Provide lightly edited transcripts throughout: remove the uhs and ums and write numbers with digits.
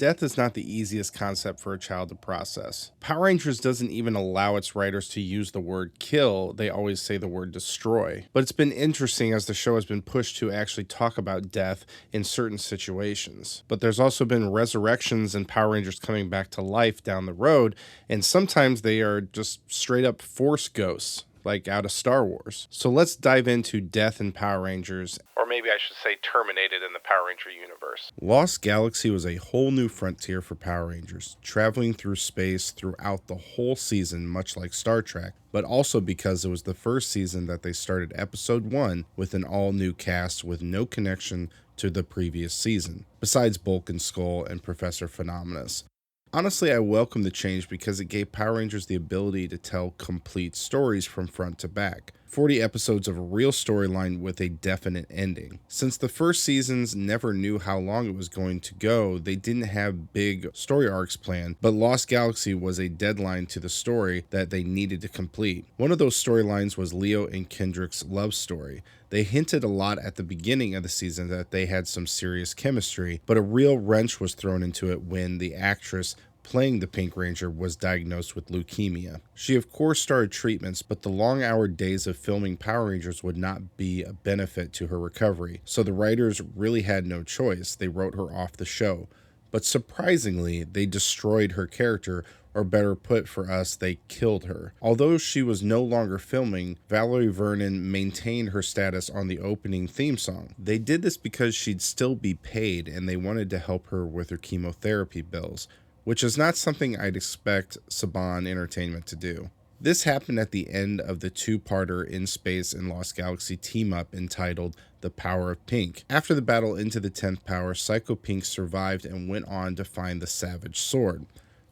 Death is not the easiest concept for a child to process. Power Rangers doesn't even allow its writers to use the word kill, they always say the word destroy. But it's been interesting as the show has been pushed to actually talk about death in certain situations. But there's also been resurrections and Power Rangers coming back to life down the road, and sometimes they are just straight up force ghosts, like out of Star Wars. So let's dive into death in Power Rangers, or maybe I should say terminated in the Power Ranger universe. Lost Galaxy was a whole new frontier for Power Rangers, traveling through space throughout the whole season, much like Star Trek, but also because it was the first season that they started episode 1 with an all-new cast with no connection to the previous season, besides Bulk and Skull and Professor Phenomenus. Honestly, I welcome the change because it gave Power Rangers the ability to tell complete stories from front to back. 40 episodes of a real storyline with a definite ending. Since the first seasons never knew how long it was going to go, they didn't have big story arcs planned, but Lost Galaxy was a deadline to the story that they needed to complete. One of those storylines was Leo and Kendrix's love story. They hinted a lot at the beginning of the season that they had some serious chemistry, but a real wrench was thrown into it when the actress playing the Pink Ranger was diagnosed with leukemia. She of course started treatments, but the long-hour days of filming Power Rangers would not be a benefit to her recovery, so the writers really had no choice. They wrote her off the show. But surprisingly, they destroyed her character, or better put for us, they killed her. Although she was no longer filming, Valerie Vernon maintained her status on the opening theme song. They did this because she'd still be paid and they wanted to help her with her chemotherapy bills, which is not something I'd expect Saban Entertainment to do. This happened at the end of the two-parter In Space and Lost Galaxy team-up entitled The Power of Pink. After the battle into the 10th power, Psycho Pink survived and went on to find the Savage Sword.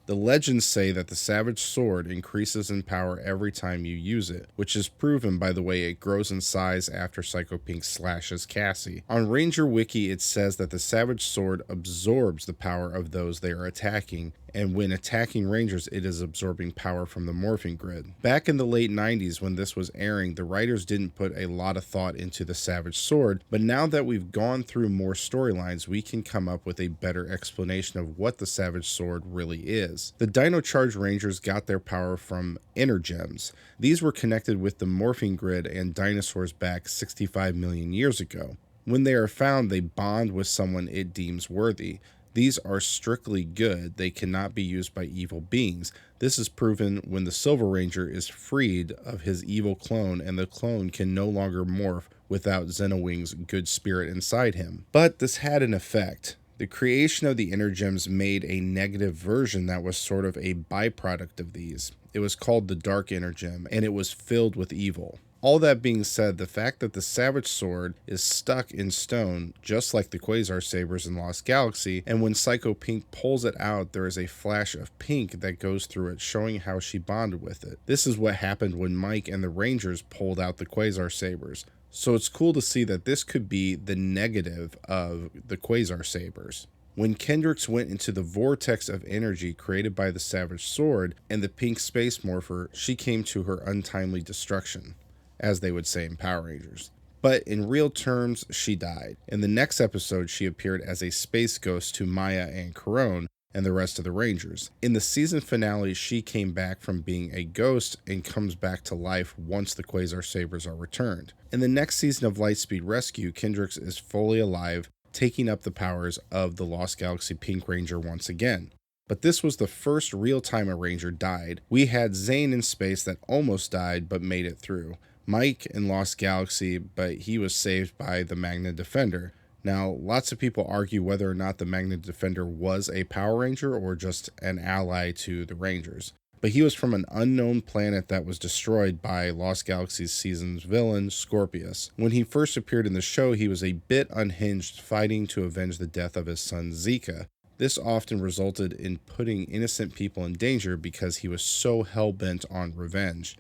The legends say that the Savage Sword increases in power every time you use it, which is proven by the way it grows in size after Psycho Pink slashes Cassie. On Ranger Wiki, it says that the Savage Sword absorbs the power of those they are attacking, and when attacking Rangers, it is absorbing power from the morphing grid. Back in the late 90s when this was airing, the writers didn't put a lot of thought into the Savage Sword, but now that we've gone through more storylines, we can come up with a better explanation of what the Savage Sword really is. The Dino Charge Rangers got their power from Energems. These were connected with the morphing grid and dinosaurs back 65 million years ago. When they are found, they bond with someone it deems worthy. These are strictly good. They cannot be used by evil beings. This is proven when the Silver Ranger is freed of his evil clone and the clone can no longer morph without Xenowing's good spirit inside him. But this had an effect. The creation of the Energems made a negative version that was sort of a byproduct of these. It was called the Dark Energem, and it was filled with evil. All that being said, the fact that the Savage Sword is stuck in stone, just like the Quasar Sabers in Lost Galaxy, and when Psycho Pink pulls it out, there is a flash of pink that goes through it, showing how she bonded with it. This is what happened when Mike and the Rangers pulled out the Quasar Sabers. So it's cool to see that this could be the negative of the Quasar Sabers. When Kendrix went into the vortex of energy created by the Savage Sword and the pink space morpher, she came to her untimely destruction, as they would say in Power Rangers. But in real terms, she died. In the next episode, she appeared as a space ghost to Maya and Corone and the rest of the Rangers. In the season finale, she came back from being a ghost and comes back to life once the Quasar Sabers are returned. In the next season of Lightspeed Rescue, Kendrix is fully alive, taking up the powers of the Lost Galaxy Pink Ranger once again. But this was the first real time a Ranger died. We had Zane in space that almost died but made it through. Mike in Lost Galaxy, but he was saved by the Magna Defender. Now, lots of people argue whether or not the Magna Defender was a Power Ranger or just an ally to the Rangers. But he was from an unknown planet that was destroyed by Lost Galaxy's season's villain, Scorpius. When he first appeared in the show, he was a bit unhinged, fighting to avenge the death of his son Zika. This often resulted in putting innocent people in danger because he was so hell-bent on revenge.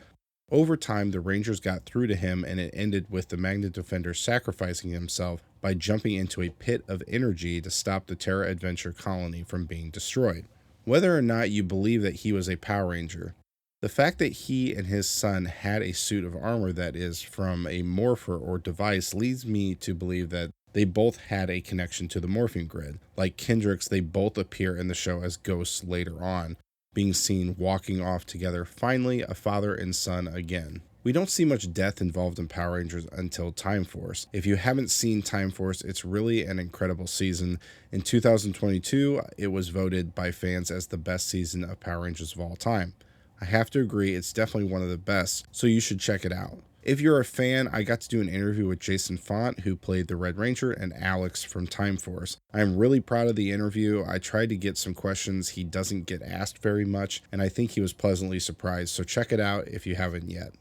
Over time, the Rangers got through to him, and it ended with the Magna Defender sacrificing himself by jumping into a pit of energy to stop the Terra Adventure colony from being destroyed. Whether or not you believe that he was a Power Ranger, the fact that he and his son had a suit of armor that is from a morpher or device leads me to believe that They both had a connection to the morphing grid. Like Kendrix, they both appear in the show as ghosts later on, being seen walking off together, finally a father and son again. We don't see much death involved in Power Rangers until Time Force. If you haven't seen Time Force, it's really an incredible season. In 2022, it was voted by fans as the best season of Power Rangers of all time. I have to agree, it's definitely one of the best, so you should check it out. If you're a fan, I got to do an interview with Jason Font, who played the Red Ranger, and Alex from Time Force. I'm really proud of the interview. I tried to get some questions he doesn't get asked very much, and I think he was pleasantly surprised, so check it out if you haven't yet.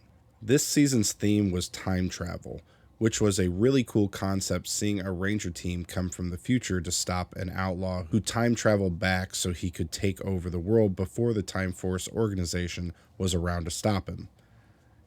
This season's theme was time travel, which was a really cool concept, seeing a Ranger team come from the future to stop an outlaw who time traveled back so he could take over the world before the Time Force organization was around to stop him.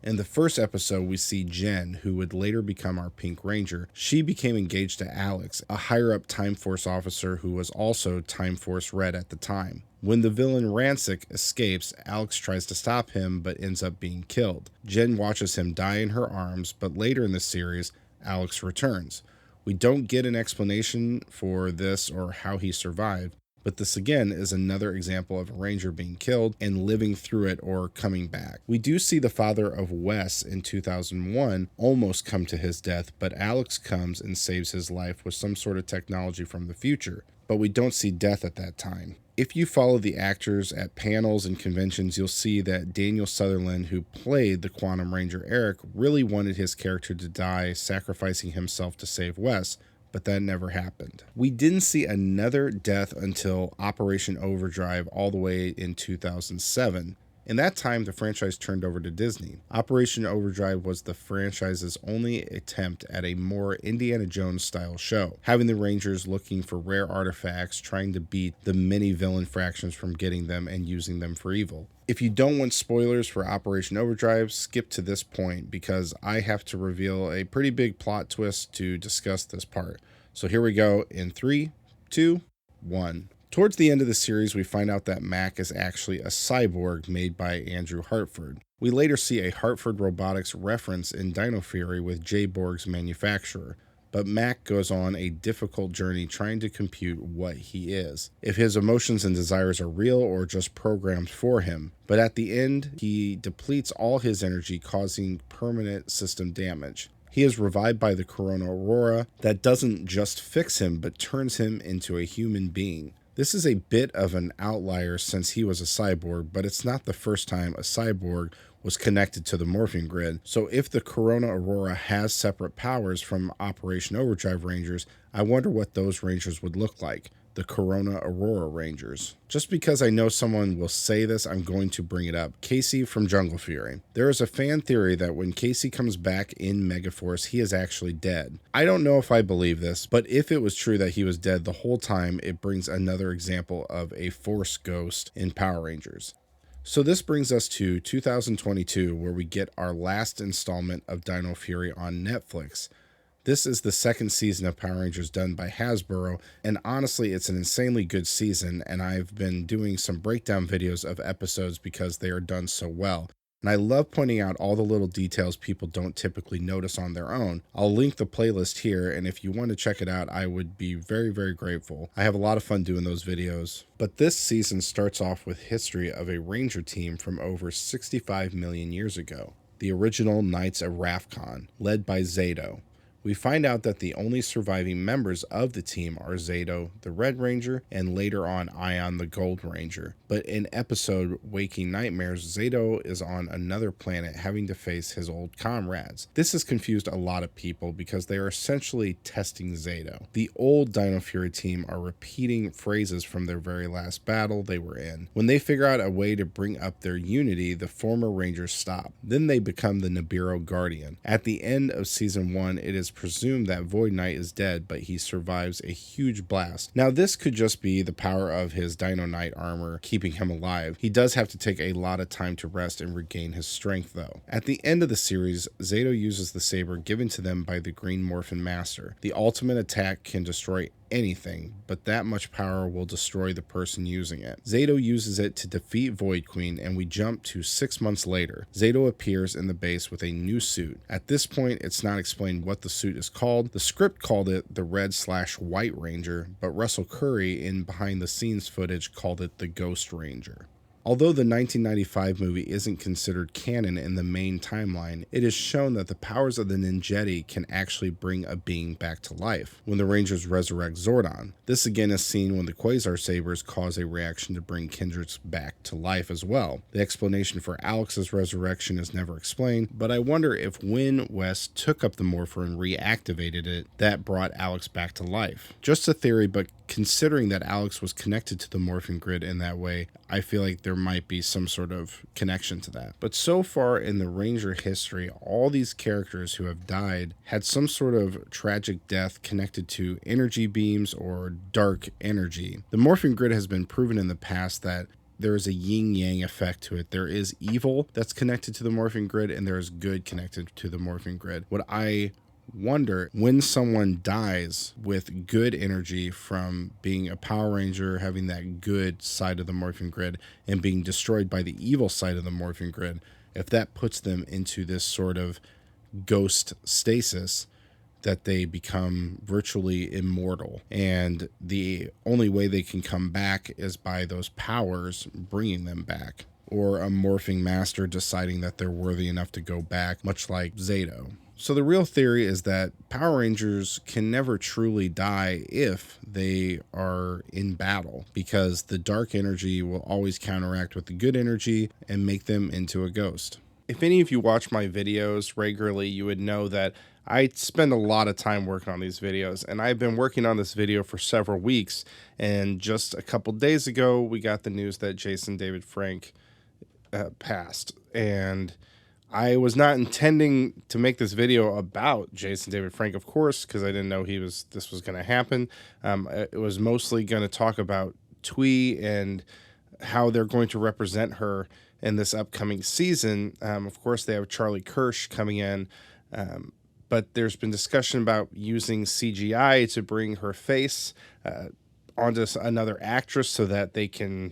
In the first episode, we see Jen, who would later become our Pink Ranger. She became engaged to Alex, a higher-up Time Force officer who was also Time Force Red at the time. When the villain Rancic escapes, Alex tries to stop him but ends up being killed. Jen watches him die in her arms, but later in the series, Alex returns. We don't get an explanation for this or how he survived, but this again is another example of a Ranger being killed and living through it or coming back. We do see the father of Wes in 2001 almost come to his death, but Alex comes and saves his life with some sort of technology from the future, but we don't see death at that time. If you follow the actors at panels and conventions, you'll see that Daniel Sutherland, who played the Quantum Ranger Eric, really wanted his character to die, sacrificing himself to save Wes, but that never happened. We didn't see another death until Operation Overdrive all the way in 2007. In that time, the franchise turned over to Disney. Operation Overdrive was the franchise's only attempt at a more Indiana Jones style show, having the Rangers looking for rare artifacts, trying to beat the many villain fractions from getting them and using them for evil. If you don't want spoilers for Operation Overdrive, skip to this point because I have to reveal a pretty big plot twist to discuss this part. So here we go in 3, 2, 1. Towards the end of the series, we find out that Mac is actually a cyborg made by Andrew Hartford. We later see a Hartford Robotics reference in Dino Fury with Jay Borg's manufacturer, but Mac goes on a difficult journey trying to compute what he is, if his emotions and desires are real or just programmed for him. But at the end, he depletes all his energy, causing permanent system damage. He is revived by the Corona Aurora that doesn't just fix him, but turns him into a human being. This is a bit of an outlier since he was a cyborg, but it's not the first time a cyborg was connected to the morphing grid. So if the Corona Aurora has separate powers from Operation Overdrive Rangers, I wonder what those Rangers would look like. The Corona Aurora Rangers. Just because I know someone will say this, I'm going to bring it up. Casey from Jungle Fury. There is a fan theory that when Casey comes back in Megaforce, he is actually dead. I don't know if I believe this, but if it was true that he was dead the whole time, it brings another example of a Force ghost in Power Rangers. So this brings us to 2022, where we get our last installment of Dino Fury on Netflix. This is the second season of Power Rangers done by Hasbro, and honestly, it's an insanely good season, and I've been doing some breakdown videos of episodes because they are done so well. And I love pointing out all the little details people don't typically notice on their own. I'll link the playlist here, and if you want to check it out, I would be very, very grateful. I have a lot of fun doing those videos. But this season starts off with history of a Ranger team from over 65 million years ago, the original Knights of Rafkon, led by Zayto. We find out that the only surviving members of the team are Zayto, the Red Ranger, and later on Ion, the Gold Ranger. But in episode Waking Nightmares, Zayto is on another planet having to face his old comrades. This has confused a lot of people because they are essentially testing Zayto. The old Dino Fury team are repeating phrases from their very last battle they were in. When they figure out a way to bring up their unity, the former Rangers stop. Then they become the Nibiru Guardian. At the end of season 1, it is presumed that Void Knight is dead, but he survives a huge blast. Now this could just be the power of his Dino Knight armor keeping him alive. He does have to take a lot of time to rest and regain his strength though. At the end of the series, Zayto uses the saber given to them by the Green Morphin Master. The ultimate attack can destroy anything, but that much power will destroy the person using it. Zayto uses it to defeat Void Queen, and we jump to 6 months later. Zayto appears in the base with a new suit. At this point, it's not explained what the suit is called. The script called it the Red/White Ranger, but Russell Curry in behind the scenes footage called it the Ghost Ranger. Although the 1995 movie isn't considered canon in the main timeline, it is shown that the powers of the Ninjetti can actually bring a being back to life when the Rangers resurrect Zordon. This again is seen when the Quasar Sabers cause a reaction to bring Kendrix back to life as well. The explanation for Alex's resurrection is never explained, but I wonder if when Wes took up the Morpher and reactivated it, that brought Alex back to life. Just a theory, but considering that Alex was connected to the morphing grid in that way, I feel like there might be some sort of connection to that. But so far in the Ranger history, all these characters who have died had some sort of tragic death connected to energy beams or dark energy. The morphing grid has been proven in the past that there is a yin-yang effect to it. There is evil that's connected to the morphing grid, and there is good connected to the morphing grid. What I wonder, when someone dies with good energy from being a Power Ranger, having that good side of the morphing grid, and being destroyed by the evil side of the morphing grid, if that puts them into this sort of ghost stasis, that they become virtually immortal, and the only way they can come back is by those powers bringing them back, or a morphing master deciding that they're worthy enough to go back, much like Zayto. So the real theory is that Power Rangers can never truly die if they are in battle, because the dark energy will always counteract with the good energy and make them into a ghost. If any of you watch my videos regularly, you would know that I spend a lot of time working on these videos, and I've been working on this video for several weeks, and just a couple days ago, we got the news that Jason David Frank passed, and I was not intending to make this video about Jason David Frank, of course, because I didn't know this was going to happen. It was mostly going to talk about Thuy and how they're going to represent her in this upcoming season. Of course, they have Charlie Kirsch coming in, but there's been discussion about using CGI to bring her face onto another actress so that they can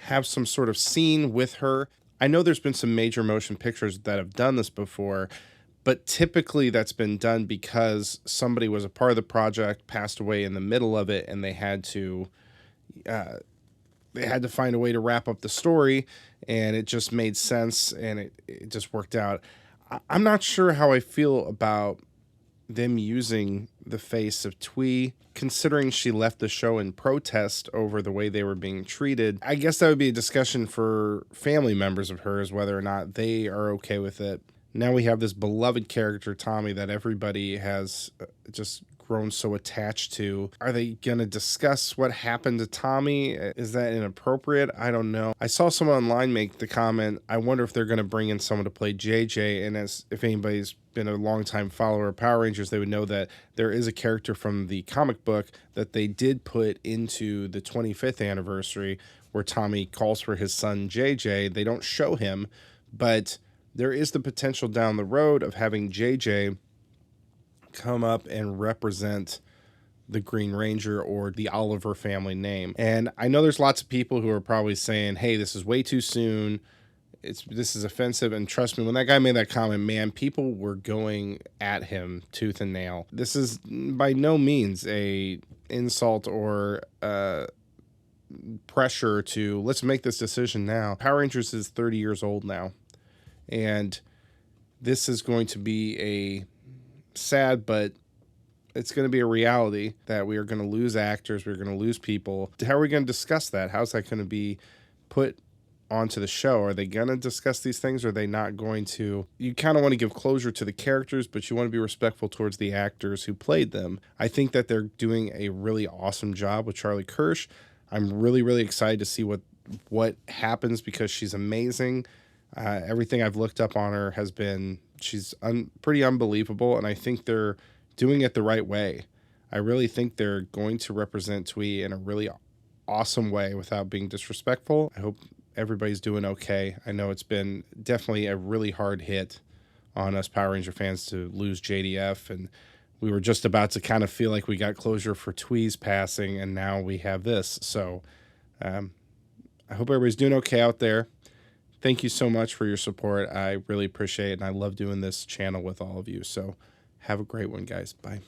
have some sort of scene with her. I know there's been some major motion pictures that have done this before, but typically that's been done because somebody was a part of the project, passed away in the middle of it, and they had to find a way to wrap up the story, and it just made sense, and it just worked out. I'm not sure how I feel about them using the face of Thuy, considering she left the show in protest over the way they were being treated. I guess that would be a discussion for family members of hers, whether or not they are okay with it. Now we have this beloved character, Tommy, that everybody has just grown so attached to. Are they gonna discuss what happened to Tommy? Is that inappropriate? I don't know. I saw someone online make the comment, I wonder if they're gonna bring in someone to play JJ, and as if anybody's been a longtime follower of Power Rangers, they would know that there is a character from the comic book that they did put into the 25th anniversary where Tommy calls for his son JJ. They don't show him, but there is the potential down the road of having JJ come up and represent the Green Ranger or the Oliver family name. And I know there's lots of people who are probably saying, hey, this is way too soon. This is offensive. And trust me, when that guy made that comment, man, people were going at him tooth and nail. This is by no means a insult or pressure to let's make this decision now. Power Rangers is 30 years old now. And this is going to be a sad, but it's going to be a reality that we are going to lose actors. We're going to lose people. How are we going to discuss that? How's that going to be put onto the show? Are they going to discuss these things? Or are they not going to? You kind of want to give closure to the characters, but you want to be respectful towards the actors who played them. I think that they're doing a really awesome job with Charlie Kirsch. I'm really, really excited to see what happens because she's amazing. Everything I've looked up on her has been, she's pretty unbelievable, and I think they're doing it the right way. I really think they're going to represent Thuy in a really awesome way without being disrespectful. I hope everybody's doing okay. I know it's been definitely a really hard hit on us Power Ranger fans to lose JDF, and we were just about to kind of feel like we got closure for Thuy's passing, and now we have this. So I hope everybody's doing okay out there. Thank you so much for your support. I really appreciate it, and I love doing this channel with all of you. So have a great one, guys. Bye.